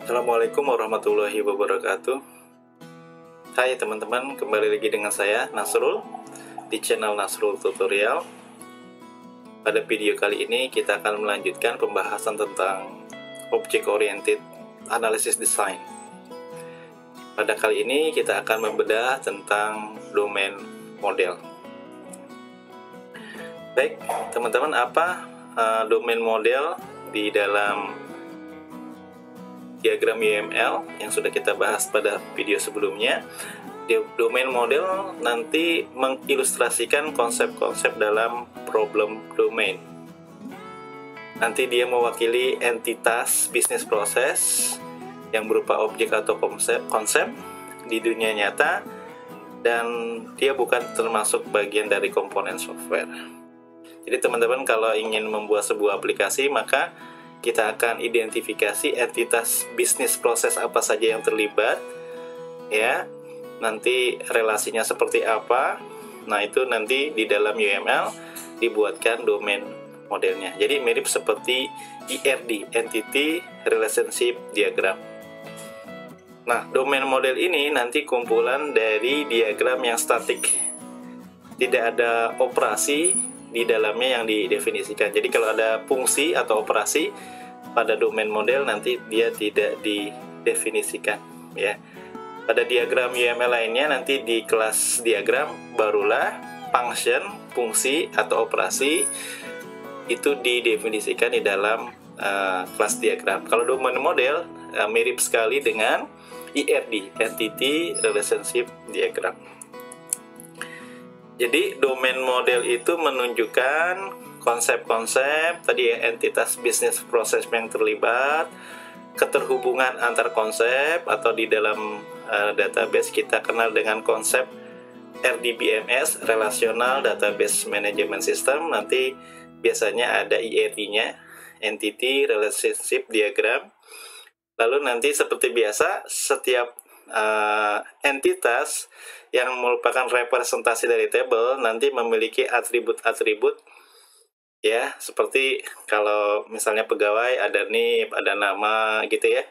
Assalamualaikum warahmatullahi wabarakatuh. Hai teman-teman, kembali lagi dengan saya Nasrul di channel Nasrul Tutorial. Pada video kali ini kita akan melanjutkan pembahasan tentang Object Oriented Analysis Design. Pada kali ini kita akan membedah tentang domain model. Baik, teman-teman, apa domain model di dalam diagram UML yang sudah kita bahas pada video sebelumnya? Domain model nanti mengilustrasikan konsep-konsep dalam problem domain. Nanti dia mewakili entitas bisnis proses yang berupa objek atau konsep di dunia nyata, dan dia bukan termasuk bagian dari komponen software. Jadi teman-teman kalau ingin membuat sebuah aplikasi, maka kita akan identifikasi entitas bisnis proses apa saja yang terlibat, ya. Nanti relasinya seperti apa. Nah, itu nanti di dalam UML dibuatkan domain modelnya. Jadi mirip seperti IRD, Entity Relationship Diagram. Nah, domain model ini nanti kumpulan dari diagram yang statik. Tidak ada operasi di dalamnya yang didefinisikan. Jadi kalau ada fungsi atau operasi pada domain model nanti dia tidak didefinisikan, ya. Pada diagram UML lainnya nanti di kelas diagram barulah function, fungsi atau operasi itu didefinisikan di dalam kelas diagram. Kalau domain model mirip sekali dengan IRD, Entity Relationship Diagram. Jadi domain model itu menunjukkan konsep-konsep tadi ya, entitas bisnis proses yang terlibat, keterhubungan antar konsep, atau di dalam database kita kenal dengan konsep RDBMS, Relational Database Management System. Nanti biasanya ada IRD-nya, Entity Relationship Diagram. Lalu nanti seperti biasa setiap entitas yang merupakan representasi dari tabel nanti memiliki atribut-atribut, ya, seperti kalau misalnya pegawai ada NIP, ada nama gitu ya,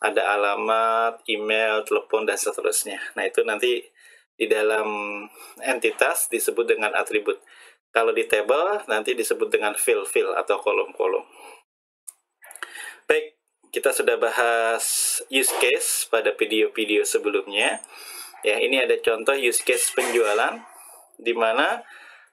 ada alamat, email, telepon, dan seterusnya. Nah, itu nanti di dalam entitas disebut dengan atribut. Kalau di tabel nanti disebut dengan field atau kolom-kolom. Baik, kita sudah bahas use case pada video-video sebelumnya. Ya, ini ada contoh use case penjualan di mana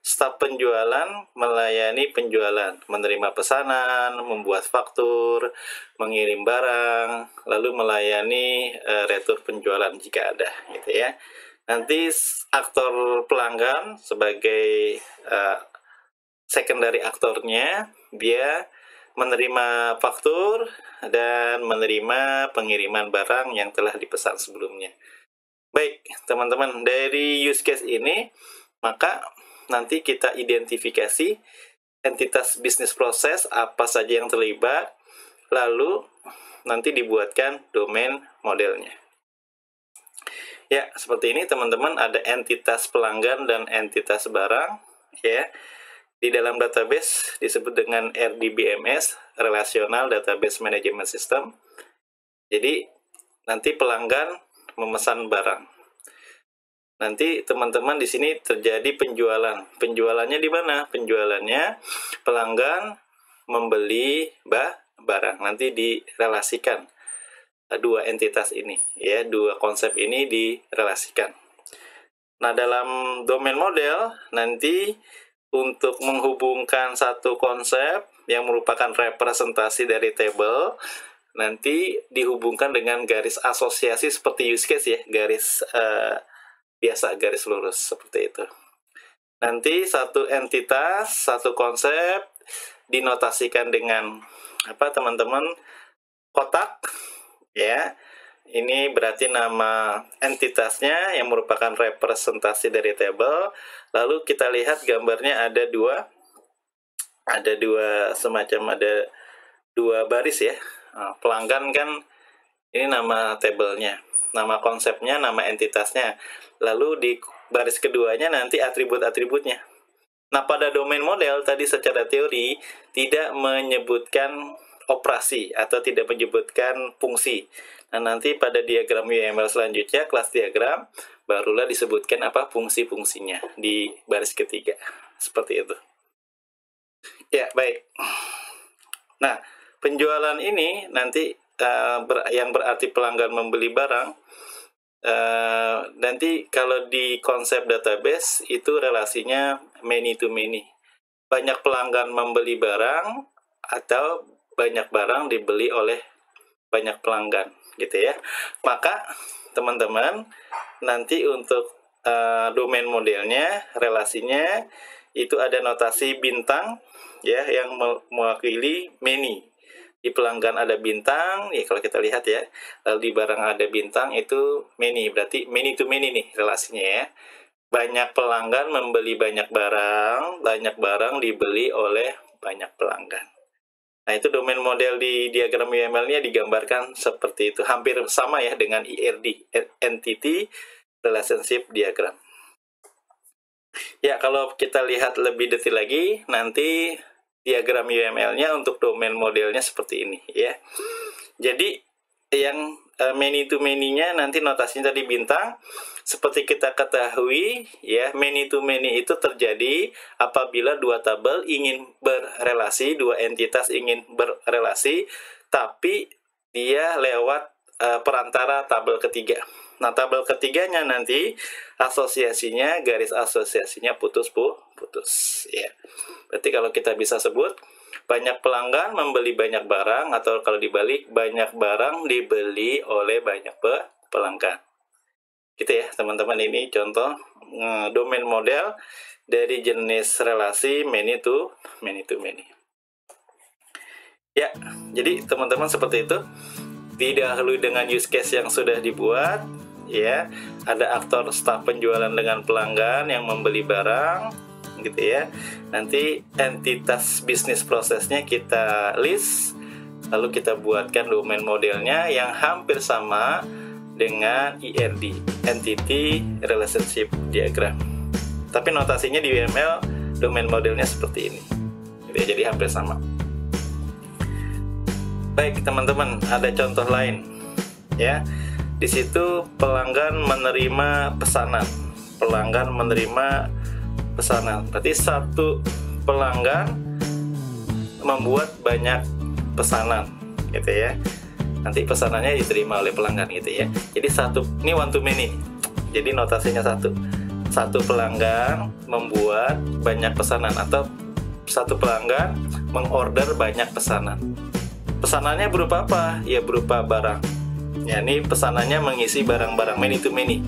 staf penjualan melayani penjualan, menerima pesanan, membuat faktur, mengirim barang, lalu melayani retur penjualan jika ada, gitu ya. Nanti aktor pelanggan sebagai secondary aktornya, dia menerima faktur dan menerima pengiriman barang yang telah dipesan sebelumnya. Baik, teman-teman, dari use case ini, maka nanti kita identifikasi entitas bisnis proses apa saja yang terlibat, lalu nanti dibuatkan domain modelnya. Ya, seperti ini teman-teman, ada entitas pelanggan dan entitas barang, ya. Di dalam database disebut dengan RDBMS, Relational Database Management System. Jadi nanti pelanggan memesan barang. Nanti teman-teman di sini terjadi penjualan. Penjualannya di mana? Penjualannya pelanggan membeli barang. Nanti direlasikan dua entitas ini, ya, dua konsep ini direlasikan. Nah, dalam domain model nanti untuk menghubungkan satu konsep yang merupakan representasi dari tabel nanti dihubungkan dengan garis asosiasi seperti use case, ya, garis biasa, garis lurus seperti itu. Nanti satu entitas, satu konsep dinotasikan dengan apa, teman-teman? Kotak, ya. Ini berarti nama entitasnya yang merupakan representasi dari tabel. Lalu kita lihat gambarnya ada dua semacam, ada dua baris, ya. Nah, pelanggan kan ini nama tabelnya, nama konsepnya, nama entitasnya. Lalu di baris keduanya nanti atribut-atributnya. Nah, pada domain model tadi secara teori tidak menyebutkan operasi atau tidak menyebutkan fungsi. Nah, nanti pada diagram UML selanjutnya, kelas diagram, barulah disebutkan apa fungsi-fungsinya di baris ketiga. Seperti itu. Ya, baik. Nah, penjualan ini nanti yang berarti pelanggan membeli barang, nanti kalau di konsep database itu relasinya many to many. Banyak pelanggan membeli barang atau banyak barang dibeli oleh banyak pelanggan, gitu ya. Maka teman-teman nanti untuk domain modelnya, relasinya itu ada notasi bintang ya yang mewakili many. Di pelanggan ada bintang, ya kalau kita lihat ya, lalu di barang ada bintang itu many, berarti many to many nih relasinya ya. Banyak pelanggan membeli banyak barang dibeli oleh banyak pelanggan. Nah, itu domain model di diagram UML-nya digambarkan seperti itu. Hampir sama ya dengan ERD, Entity Relationship Diagram. Ya, kalau kita lihat lebih detail lagi, nanti diagram UML-nya untuk domain modelnya seperti ini ya. Jadi yang many to many-nya nanti notasinya tadi bintang. Seperti kita ketahui ya, many to many itu terjadi apabila dua tabel ingin berrelasi, dua entitas ingin berrelasi, tapi dia lewat perantara tabel ketiga. Nah, tabel ketiganya nanti asosiasinya, garis asosiasinya putus ya. Berarti kalau kita bisa sebut banyak pelanggan membeli banyak barang, atau kalau dibalik banyak barang dibeli oleh banyak pelanggan. Gitu ya teman-teman, ini contoh domain model dari jenis relasi many to many. Ya, jadi teman-teman seperti itu. Didahului dengan use case yang sudah dibuat ya. Ada aktor staf penjualan dengan pelanggan yang membeli barang gitu ya. Nanti entitas bisnis prosesnya kita list, lalu kita buatkan domain modelnya yang hampir sama dengan ERD, Entity Relationship Diagram. Tapi notasinya di UML domain modelnya seperti ini. Jadi hampir sama. Baik teman-teman, ada contoh lain ya. Di situ pelanggan menerima pesanan. Berarti satu pelanggan membuat banyak pesanan gitu ya. Nanti pesanannya diterima oleh pelanggan gitu ya. Jadi ini one to many. Jadi notasinya satu pelanggan membuat banyak pesanan, atau satu pelanggan mengorder banyak pesanan. Pesanannya berupa apa? Ya berupa barang. Ya, ini pesanannya mengisi barang-barang, many to many.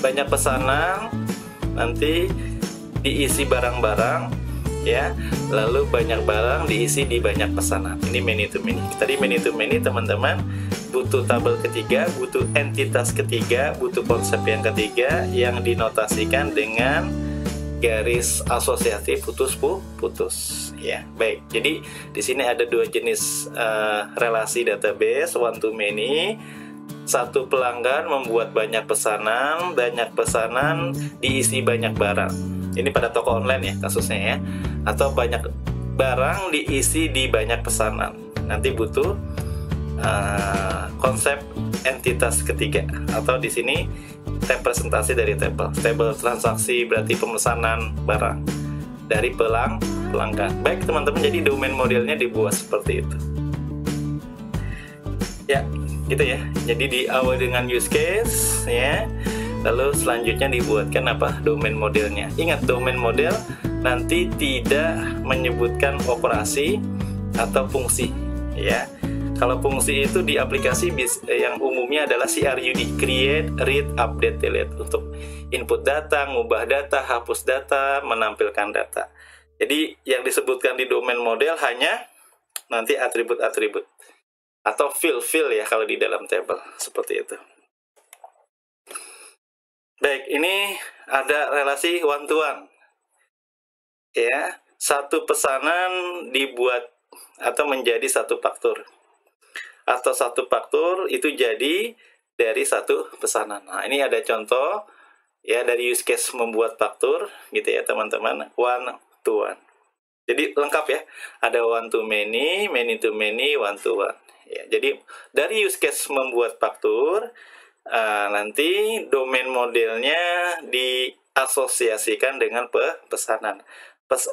Banyak pesanan nanti diisi barang-barang ya, lalu banyak barang diisi di banyak pesanan. Ini many to many. Tadi many to many teman-teman butuh tabel ketiga, butuh entitas ketiga, butuh konsep yang ketiga yang dinotasikan dengan garis asosiatif putus ya. Baik, jadi di sini ada dua jenis relasi database one to many. Satu pelanggan membuat banyak pesanan diisi banyak barang. Ini pada toko online ya kasusnya ya. Atau banyak barang diisi di banyak pesanan. Nanti butuh konsep entitas ketiga, atau di sini representasi dari tabel transaksi, berarti pemesanan barang dari pelanggan. Baik teman-teman, jadi domain modelnya dibuat seperti itu ya, gitu ya. Jadi diawali dengan use case ya, lalu selanjutnya dibuatkan domain modelnya. Ingat, domain model nanti tidak menyebutkan operasi atau fungsi ya. Kalau fungsi itu di aplikasi yang umumnya adalah CRUD, create, read, update, delete, untuk input data, ngubah data, hapus data, menampilkan data. Jadi yang disebutkan di domain model hanya nanti atribut-atribut atau field ya kalau di dalam table, seperti itu. Baik, ini ada relasi one to one ya. Satu pesanan dibuat atau menjadi satu faktur, atau satu faktur itu jadi dari satu pesanan. Nah, ini ada contoh ya dari use case membuat faktur gitu ya teman-teman, one to one. Jadi lengkap ya, ada one to many, many to many, one to one. Ya, jadi dari use case membuat faktur, nanti domain modelnya diasosiasikan dengan pesanan.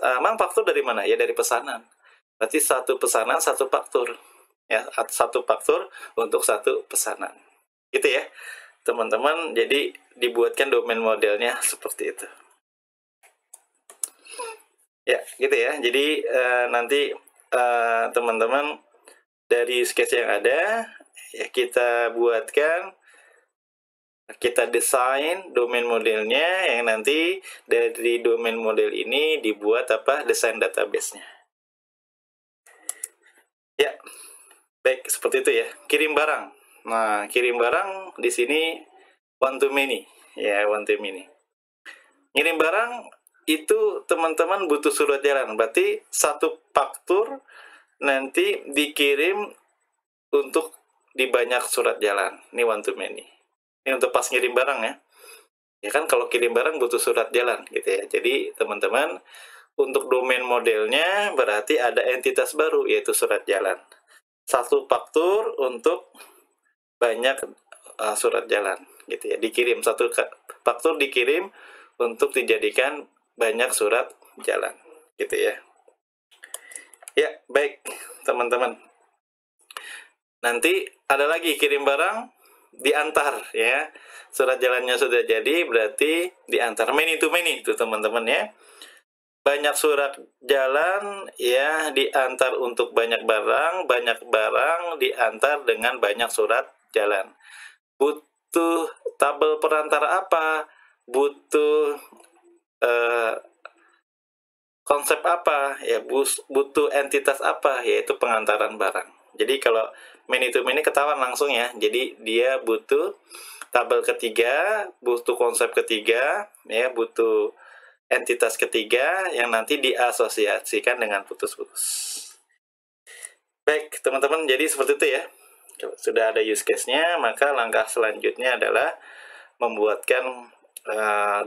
Emang faktur dari mana? Ya dari pesanan. Berarti satu pesanan, satu faktur. Ya, satu faktur untuk satu pesanan. Gitu ya, teman-teman. Jadi dibuatkan domain modelnya seperti itu. Ya, gitu ya. Jadi nanti teman-teman dari use case yang ada, ya kita buatkan, kita desain domain modelnya, yang nanti dari domain model ini dibuat desain database-nya. Ya, baik, seperti itu ya. Kirim barang. Nah, kirim barang di sini one to many, ya, one to many. Ngirim barang itu teman-teman butuh surat jalan, berarti satu faktur nanti dikirim untuk di banyak surat jalan. Ini one to many. Ini untuk pas ngirim barang ya. Ya kan kalau kirim barang butuh surat jalan gitu ya. Jadi teman-teman, untuk domain modelnya berarti ada entitas baru yaitu surat jalan. Satu faktur untuk banyak surat jalan gitu ya. Dikirim satu faktur dikirim untuk dijadikan banyak surat jalan gitu ya. Ya, baik teman-teman. Nanti ada lagi kirim barang diantar ya. Surat jalannya sudah jadi, berarti diantar many to many itu teman-teman ya. Banyak surat jalan ya diantar untuk banyak barang diantar dengan banyak surat jalan. Butuh tabel perantara apa? Butuh konsep apa? Ya, butuh entitas apa? Yaitu pengantaran barang. Jadi kalau many to many ketahuan langsung ya. Jadi dia butuh tabel ketiga, butuh konsep ketiga, ya, butuh entitas ketiga yang nanti diasosiasikan dengan putus-putus. Baik, teman-teman, jadi seperti itu ya. Kalau sudah ada use case-nya, maka langkah selanjutnya adalah membuatkan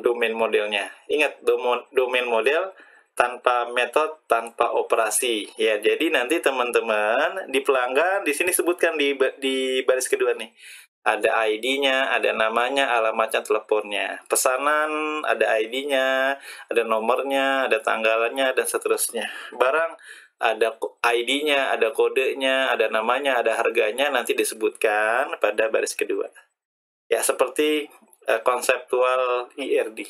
domain modelnya. Ingat, domain model tanpa metode, tanpa operasi. Ya, jadi nanti teman-teman di pelanggan di sini sebutkan di baris kedua nih. Ada ID-nya, ada namanya, alamatnya, teleponnya. Pesanan ada ID-nya, ada nomornya, ada tanggalannya, dan seterusnya. Barang ada ID-nya, ada kodenya, ada namanya, ada harganya, nanti disebutkan pada baris kedua. Ya, seperti konseptual IRD.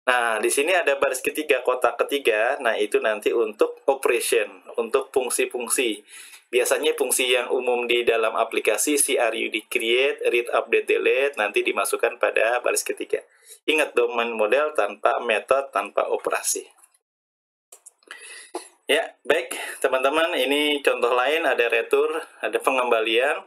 Nah, di sini ada baris ketiga, kotak ketiga. Nah, itu nanti untuk operation, untuk fungsi-fungsi. Biasanya fungsi yang umum di dalam aplikasi CRUD create, read, update, delete nanti dimasukkan pada baris ketiga. Ingat, domain model tanpa metode, tanpa operasi. Ya, baik teman-teman, ini contoh lain, ada retur, ada pengembalian.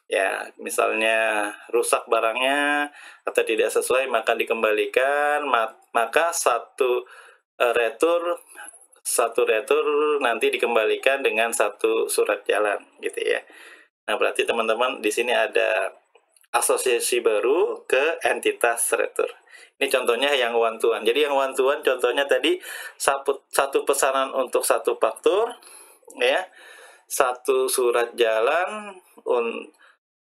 Ya, misalnya rusak barangnya atau tidak sesuai maka dikembalikan, maka satu retur nanti dikembalikan dengan satu surat jalan gitu ya. Nah, berarti teman-teman di sini ada asosiasi baru ke entitas retur. Ini contohnya yang one to one. Jadi yang one to one contohnya tadi satu pesanan untuk satu faktur ya. Satu surat jalan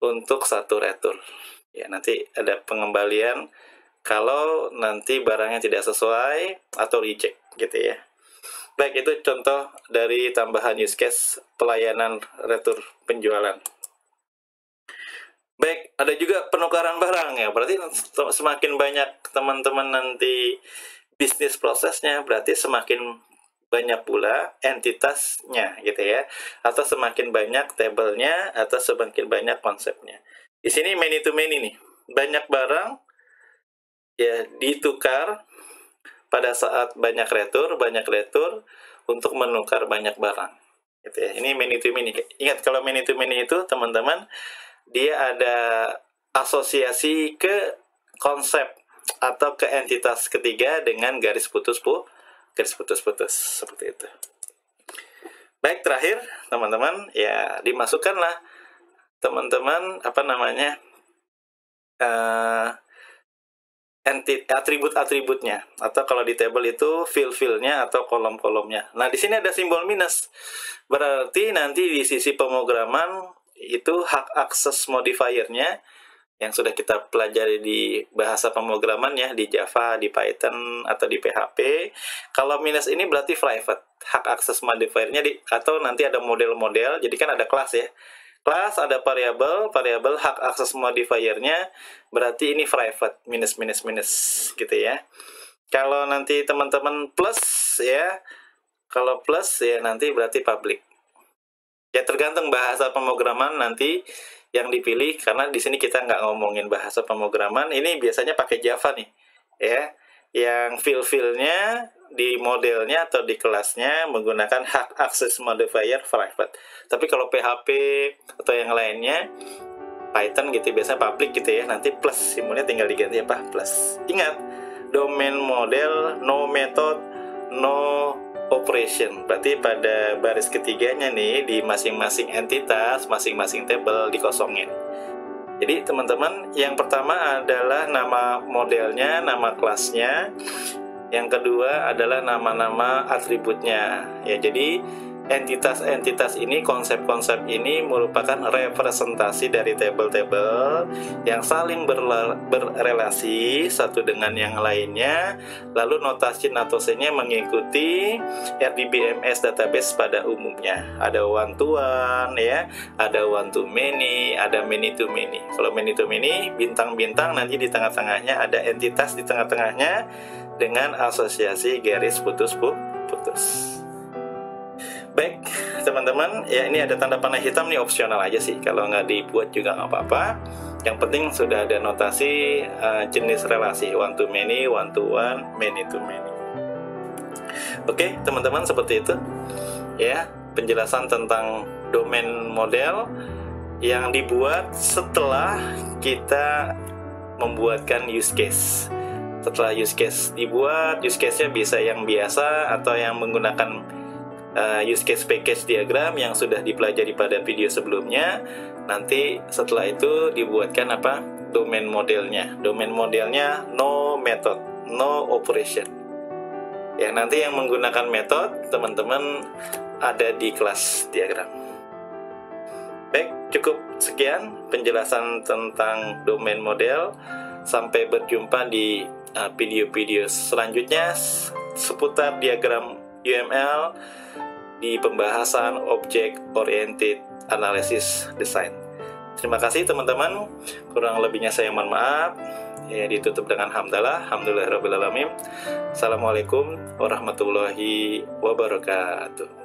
untuk satu retur. Ya, nanti ada pengembalian kalau nanti barangnya tidak sesuai atau reject gitu ya. Baik, itu contoh dari tambahan use case pelayanan retur penjualan. Baik, ada juga penukaran barang ya. Berarti semakin banyak teman-teman nanti bisnis prosesnya, berarti semakin banyak pula entitasnya gitu ya, atau semakin banyak tabelnya, atau semakin banyak konsepnya. Di sini many to many nih, banyak barang ya ditukar pada saat banyak retur untuk menukar banyak barang gitu ya. Ini many to many. Ingat, kalau many to many itu teman-teman dia ada asosiasi ke konsep atau ke entitas ketiga dengan garis putus-putus seperti itu. Baik, terakhir teman-teman ya dimasukkanlah teman-teman atribut-atributnya, atau kalau di table itu field-fieldnya atau kolom-kolomnya. Nah, di sini ada simbol minus, berarti nanti di sisi pemrograman itu hak akses modifiernya yang sudah kita pelajari di bahasa pemrograman ya, di Java, di Python, atau di PHP. Kalau minus ini berarti private, hak akses modifiernya atau nanti ada model-model, jadi kan ada kelas ya. Kelas ada variabel hak akses modifiernya berarti ini private, minus gitu ya. Kalau nanti teman-teman plus ya, kalau plus ya nanti berarti public. Ya tergantung bahasa pemrograman nanti yang dipilih, karena di sini kita nggak ngomongin bahasa pemrograman, ini biasanya pakai Java nih ya, yang field-fieldnya di modelnya atau di kelasnya menggunakan hak akses modifier private. Tapi kalau PHP atau yang lainnya, Python gitu biasanya public gitu ya, nanti plus, simbolnya tinggal diganti apa? Plus. Ingat, domain model, no method, no operation. Berarti pada baris ketiganya nih, di masing-masing entitas, masing-masing table dikosongin. Jadi teman-teman, yang pertama adalah nama modelnya, nama kelasnya. Yang kedua adalah nama-nama atributnya. Ya, jadi entitas-entitas ini, konsep-konsep ini merupakan representasi dari table-table yang saling berrelasi satu dengan yang lainnya. Lalu notasi-notasinya mengikuti RDBMS database pada umumnya. Ada one to one ya, ada one to many, ada many to many. Kalau many to many, bintang-bintang, nanti di tengah-tengahnya ada entitas di tengah-tengahnya dengan asosiasi garis putus-putus. Baik, teman-teman, ya ini ada tanda panah hitam nih, opsional aja sih. Kalau nggak dibuat juga nggak apa-apa. Yang penting sudah ada notasi jenis relasi, one to many, one to one, many to many. Oke, teman-teman, seperti itu. Ya, penjelasan tentang domain model yang dibuat setelah kita membuatkan use case. Setelah use case dibuat, use case-nya bisa yang biasa atau yang menggunakan use case package diagram yang sudah dipelajari pada video sebelumnya. Nanti setelah itu dibuatkan apa? Domain modelnya. Domain modelnya no method, no operation. Ya, nanti yang menggunakan method teman-teman ada di kelas diagram. Baik, cukup sekian penjelasan tentang domain model. Sampai berjumpa di video-video selanjutnya seputar diagram UML di pembahasan Object Oriented Analysis Design. Terima kasih teman-teman. Kurang lebihnya saya mohon maaf. Ya, ditutup dengan hamdalah. Alhamdulillahirabbil alamin. Assalamualaikum warahmatullahi wabarakatuh.